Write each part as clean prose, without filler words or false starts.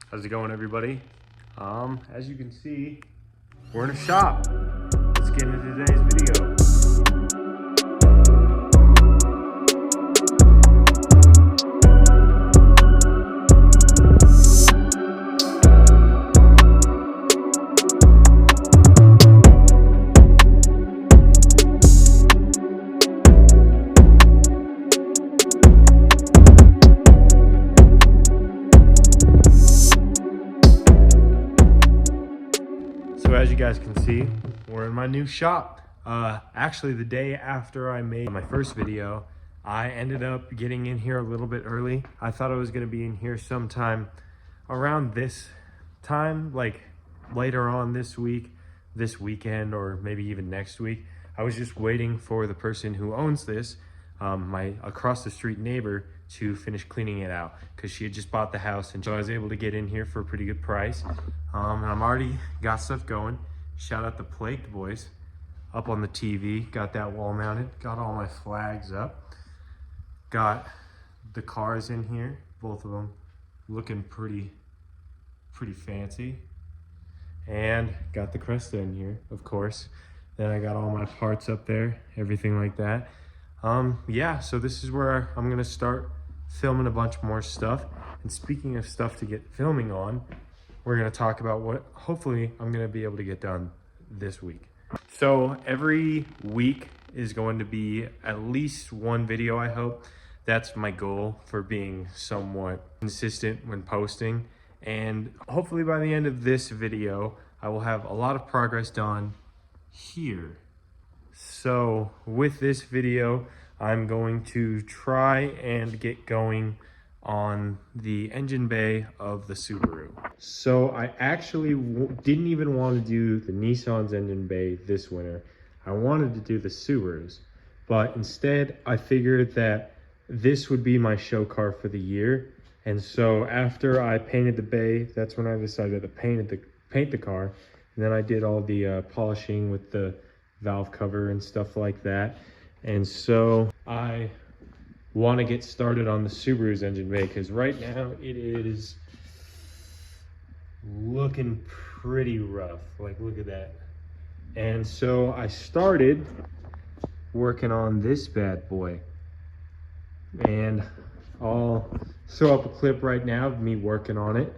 How's it going, everybody? As you can see, we're in a shop. Let's get into today's video. So as you guys can see, we're in my new shop. Actually, the day after I made my first video, I ended up getting in here a little bit early. I thought I was gonna be in here sometime around this time, like later on this week, this weekend, or maybe even next week. I was just waiting for the person who owns this, my across the street neighbor, to finish cleaning it out because she had just bought the house, and so I was able to get in here for a pretty good price. And I'm already got stuff going. Shout out the Plagued Boys up on the TV. Got that wall mounted. Got all my flags up. Got the cars in here, both of them looking pretty fancy. And got the Cresta in here, of course. Then I got all my parts up there, everything like that. Yeah, so this is where I'm gonna start filming a bunch more stuff. And speaking of stuff to get filming on, we're gonna talk about what hopefully I'm gonna be able to get done this week. So every week is going to be at least one video, I hope. That's my goal for being somewhat consistent when posting. And hopefully by the end of this video, I will have a lot of progress done here. So with this video, I'm going to try and get going on the engine bay of the Subaru. So I actually didn't even want to do the Nissan's engine bay this winter. I wanted to do the Subaru's, but instead I figured that this would be my show car for the year. And so after I painted the bay, that's when I decided to paint the car. And then I did all the polishing with the valve cover and stuff like that. And so I want to get started on the Subaru's engine bay because right now it is looking pretty rough. Like, look at that. And so I started working on this bad boy, and I'll throw up a clip right now of me working on it.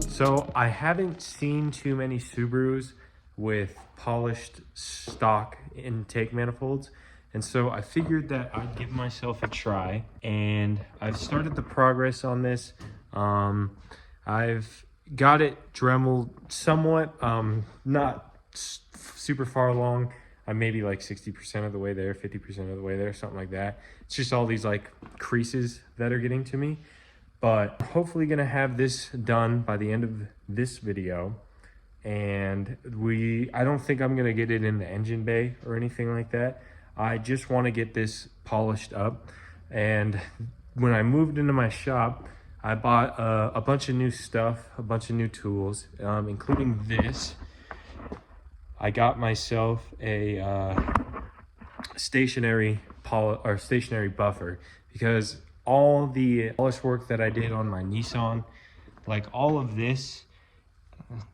So I haven't seen too many Subarus with polished stock intake manifolds. And so I figured that I'd give myself a try, and I've started the progress on this. I've got it Dremeled somewhat, not super far along. I'm maybe like 60% of the way there, 50% of the way there, something like that. It's just all these like creases that are getting to me. But hopefully gonna have this done by the end of this video. And I don't think I'm gonna get it in the engine bay or anything like that. I just wanna get this polished up. And when I moved into my shop, I bought a bunch of new stuff, a bunch of new tools, including this. I got myself a stationary buffer because all the polish work that I did on my Nissan, like all of this,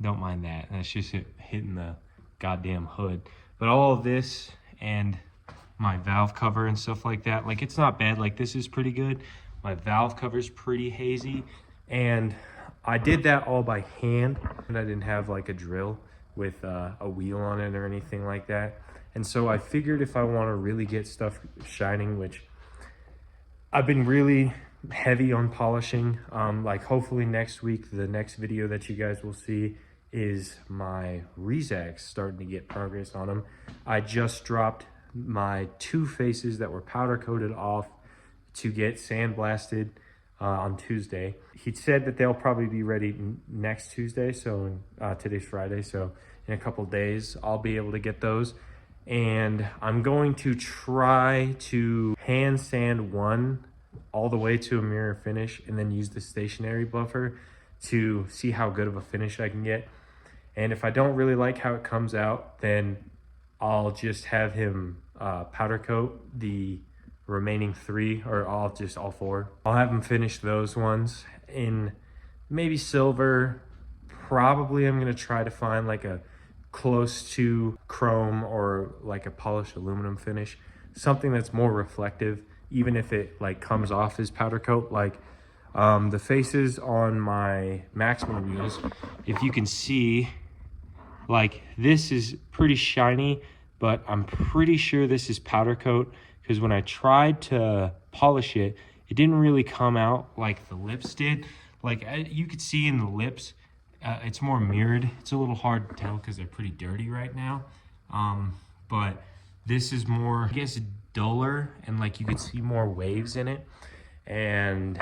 don't mind that, that's just hitting the goddamn hood, but all of this and my valve cover and stuff like that, like it's not bad. Like this is pretty good. My valve cover's pretty hazy, and I did that all by hand, and I didn't have like a drill with a wheel on it or anything like that. And so I figured if I want to really get stuff shining, which I've been really heavy on polishing, like hopefully next week, the next video that you guys will see is my Rezags starting to get progress on them. I just dropped my two faces that were powder coated off to get sandblasted on Tuesday. He said that they'll probably be ready next Tuesday, so today's Friday, so in a couple days I'll be able to get those. and I'm going to try to hand sand one all the way to a mirror finish and then use the stationary buffer to see how good of a finish I can get. And if I don't really like how it comes out, then I'll just have him powder coat the remaining three, or all four. I'll have him finish those ones in maybe silver. Probably I'm gonna try to find like a close to chrome or like a polished aluminum finish, something that's more reflective, even if it like comes off as powder coat. Like the faces on my Maxman wheels, if you can see, like this is pretty shiny, but I'm pretty sure this is powder coat, because when I tried to polish it, it didn't really come out like the lips did. Like you could see in the lips, it's more mirrored. It's a little hard to tell because they're pretty dirty right now. But this is more, I guess, duller, and like you could see more waves in it. And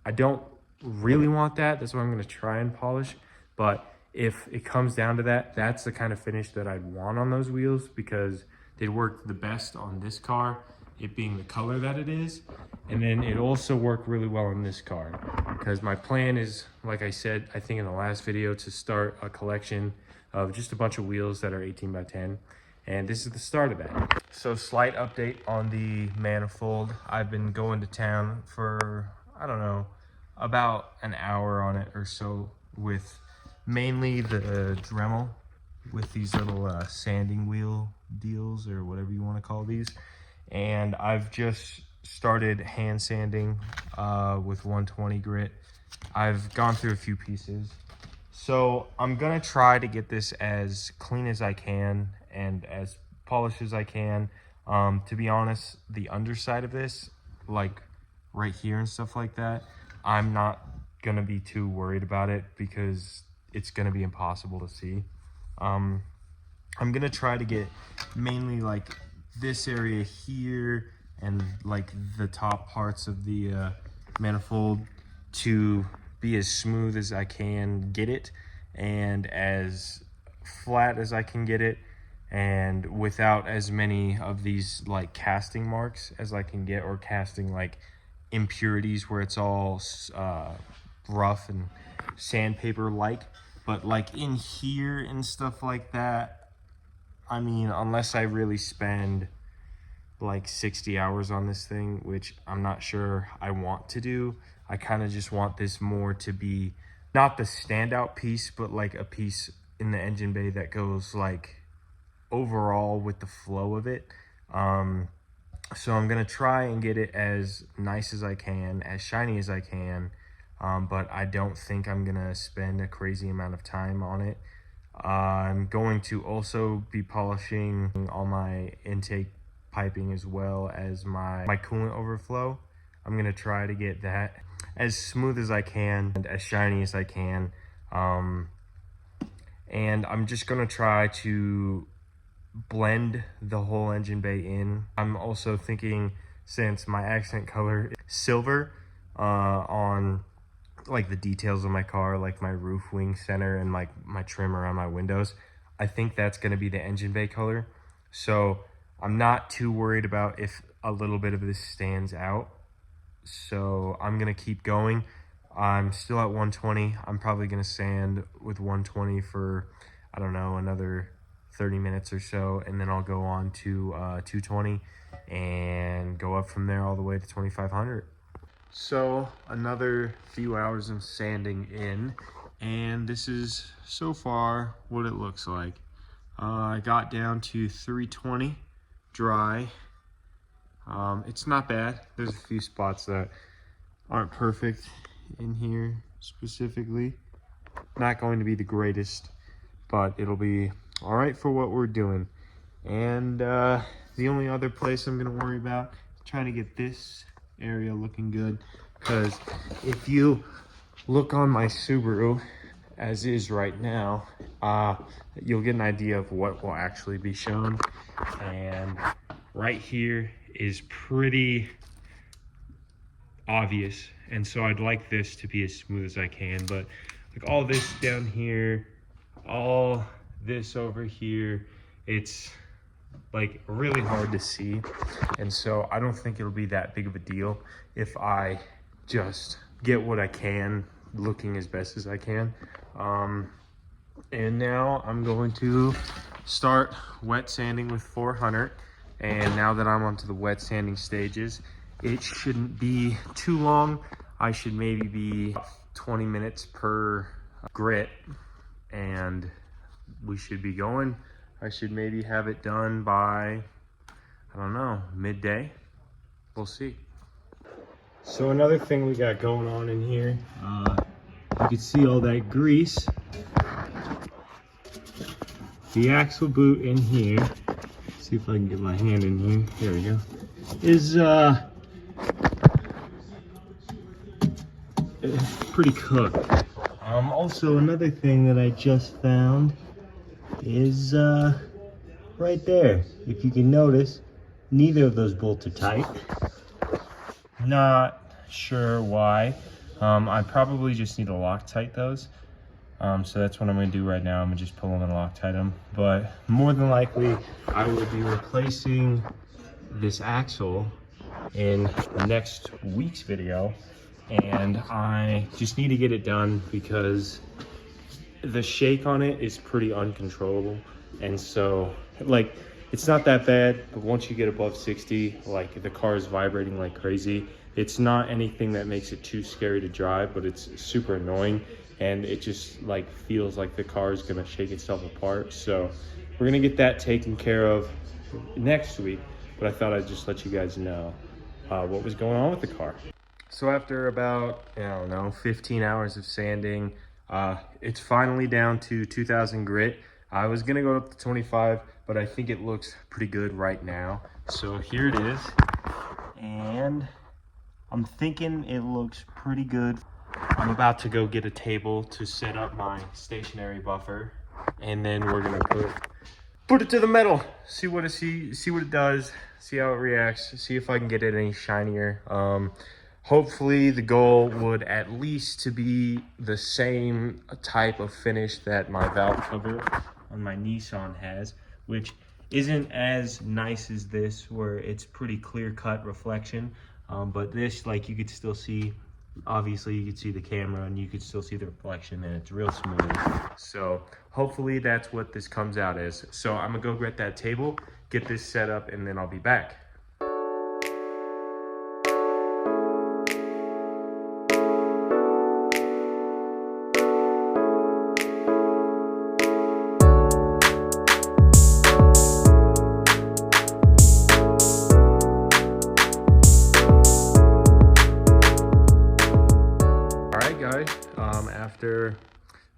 I don't really want that. That's what I'm gonna try and polish. But if it comes down to that, that's the kind of finish that I'd want on those wheels, because they'd work the best on this car, it being the color that it is. And then it also worked really well on this car, because my plan is, like I said, I think in the last video, to start a collection of just a bunch of wheels that are 18 by 10. And this is the start of that. So slight update on the manifold. I've been going to town for, I don't know, about an hour on it or so, with mainly the Dremel, with these little sanding wheel deals, or whatever you want to call these. And I've just started hand sanding with 120 grit. I've gone through a few pieces. So I'm gonna try to get this as clean as I can and as polished as I can. To be honest, the underside of this, like right here and stuff like that, I'm not gonna be too worried about it, because it's gonna be impossible to see. I'm gonna try to get mainly like this area here and like the top parts of the manifold to be as smooth as I can get it, and as flat as I can get it, and without as many of these like casting marks as I can get, or casting like impurities where it's all rough and sandpaper like. But like in here and stuff like that, I mean, unless I really spend like 60 hours on this thing, which I'm not sure I want to do, I kind of just want this more to be not the standout piece, but like a piece in the engine bay that goes like overall with the flow of it. So I'm gonna try and get it as nice as I can, as shiny as I can, but I don't think I'm gonna spend a crazy amount of time on it. I'm going to also be polishing all my intake piping, as well as my coolant overflow. I'm gonna try to get that as smooth as I can and as shiny as I can. And I'm just gonna try to blend the whole engine bay in. I'm also thinking, since my accent color is silver, on like the details of my car, like my roof wing center and like my trim around my windows, I think that's gonna be the engine bay color. So I'm not too worried about if a little bit of this stands out. So I'm gonna keep going. I'm still at 120. I'm probably gonna sand with 120 for, I don't know, another 30 minutes or so, and then I'll go on to 220 and go up from there all the way to 2500. So another few hours of sanding in, and this is so far what it looks like. I got down to 320 dry. It's not bad. There's a few spots that aren't perfect in here specifically. Not going to be the greatest, but it'll be all right for what we're doing. And the only other place I'm gonna worry about is trying to get this area looking good, because if you look on my Subaru as is right now, you'll get an idea of what will actually be shown. And right here is pretty obvious, and so I'd like this to be as smooth as I can. But like all this down here, all this over here, it's like really hard to see. And so I don't think it'll be that big of a deal if I just get what I can, looking as best as I can. And now I'm going to start wet sanding with 400. And now that I'm onto the wet sanding stages, it shouldn't be too long. I should maybe be 20 minutes per grit, and we should be going. I should maybe have it done by, I don't know, midday. We'll see. So another thing we got going on in here, you can see all that grease. The axle boot in here, see if I can get my hand in here, there we go, is pretty cooked. Also another thing that I just found is right there. If you can notice, neither of those bolts are tight. Not sure why. I probably just need to Loctite those. So that's what I'm gonna do right now. I'm gonna just pull them and Loctite them. But more than likely, I will be replacing this axle in next week's video. And I just need to get it done because the shake on it is pretty uncontrollable. And so, like, it's not that bad, but once you get above 60, like, the car is vibrating like crazy. It's not anything that makes it too scary to drive, but it's super annoying. And it just like feels like the car is gonna shake itself apart. So we're gonna get that taken care of next week, but I thought I'd just let you guys know what was going on with the car. So after about, I don't know, 15 hours of sanding, it's finally down to 2000 grit. I was gonna go up to 25, but I think it looks pretty good right now. So here it is, and I'm thinking it looks pretty good. I'm about to go get a table to set up my stationary buffer, and then we're gonna put it to the metal, see what it does, see how it reacts, see if I can get it any shinier. Hopefully the goal would at least to be the same type of finish that my valve cover on my Nissan has, which isn't as nice as this, where it's pretty clear-cut reflection. But this, like, you could still see, obviously you could see the camera and you could still see the reflection, and it's real smooth. So hopefully that's what this comes out as. So I'm gonna go get that table, get this set up, and then I'll be back. After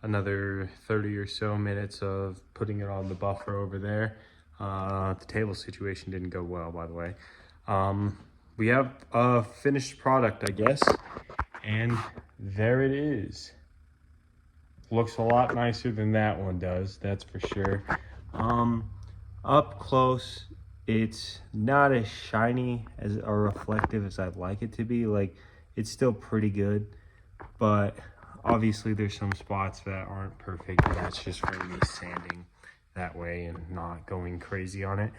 another 30 or so minutes of putting it on the buffer over there, the table situation didn't go well, by the way. We have a finished product, I guess, and there it is. Looks a lot nicer than that one does, that's for sure. Up close, it's not as shiny as or reflective as I'd like it to be. Like, it's still pretty good, but obviously there's some spots that aren't perfect, and that's just for me sanding that way and not going crazy on it.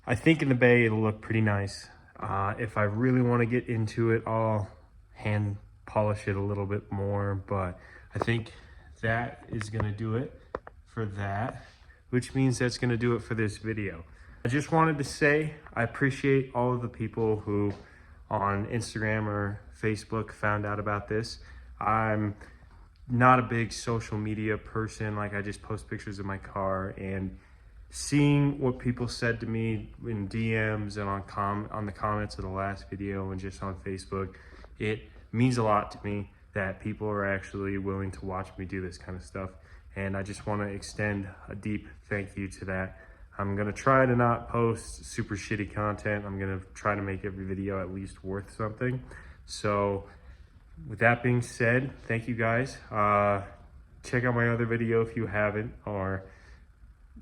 I think in the bay it'll look pretty nice. If I really want to get into it, I'll hand polish it a little bit more, but I think that is going to do it for that, which means that's going to do it for this video. I just wanted to say I appreciate all of the people who on Instagram or Facebook found out about this. I'm not a big social media person. Like, I just post pictures of my car, and seeing what people said to me in DMs and on the comments of the last video and just on Facebook, it means a lot to me that people are actually willing to watch me do this kind of stuff. And I just want to extend a deep thank you to that. I'm going to try to not post super shitty content. I'm going to try to make every video at least worth something. So with that being said, thank you guys. Check out my other video if you haven't, or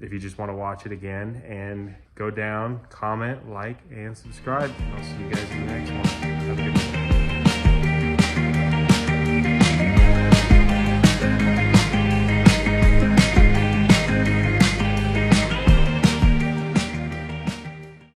if you just want to watch it again, and go down, comment, like, and subscribe. I'll see you guys in the next one. Have a good one.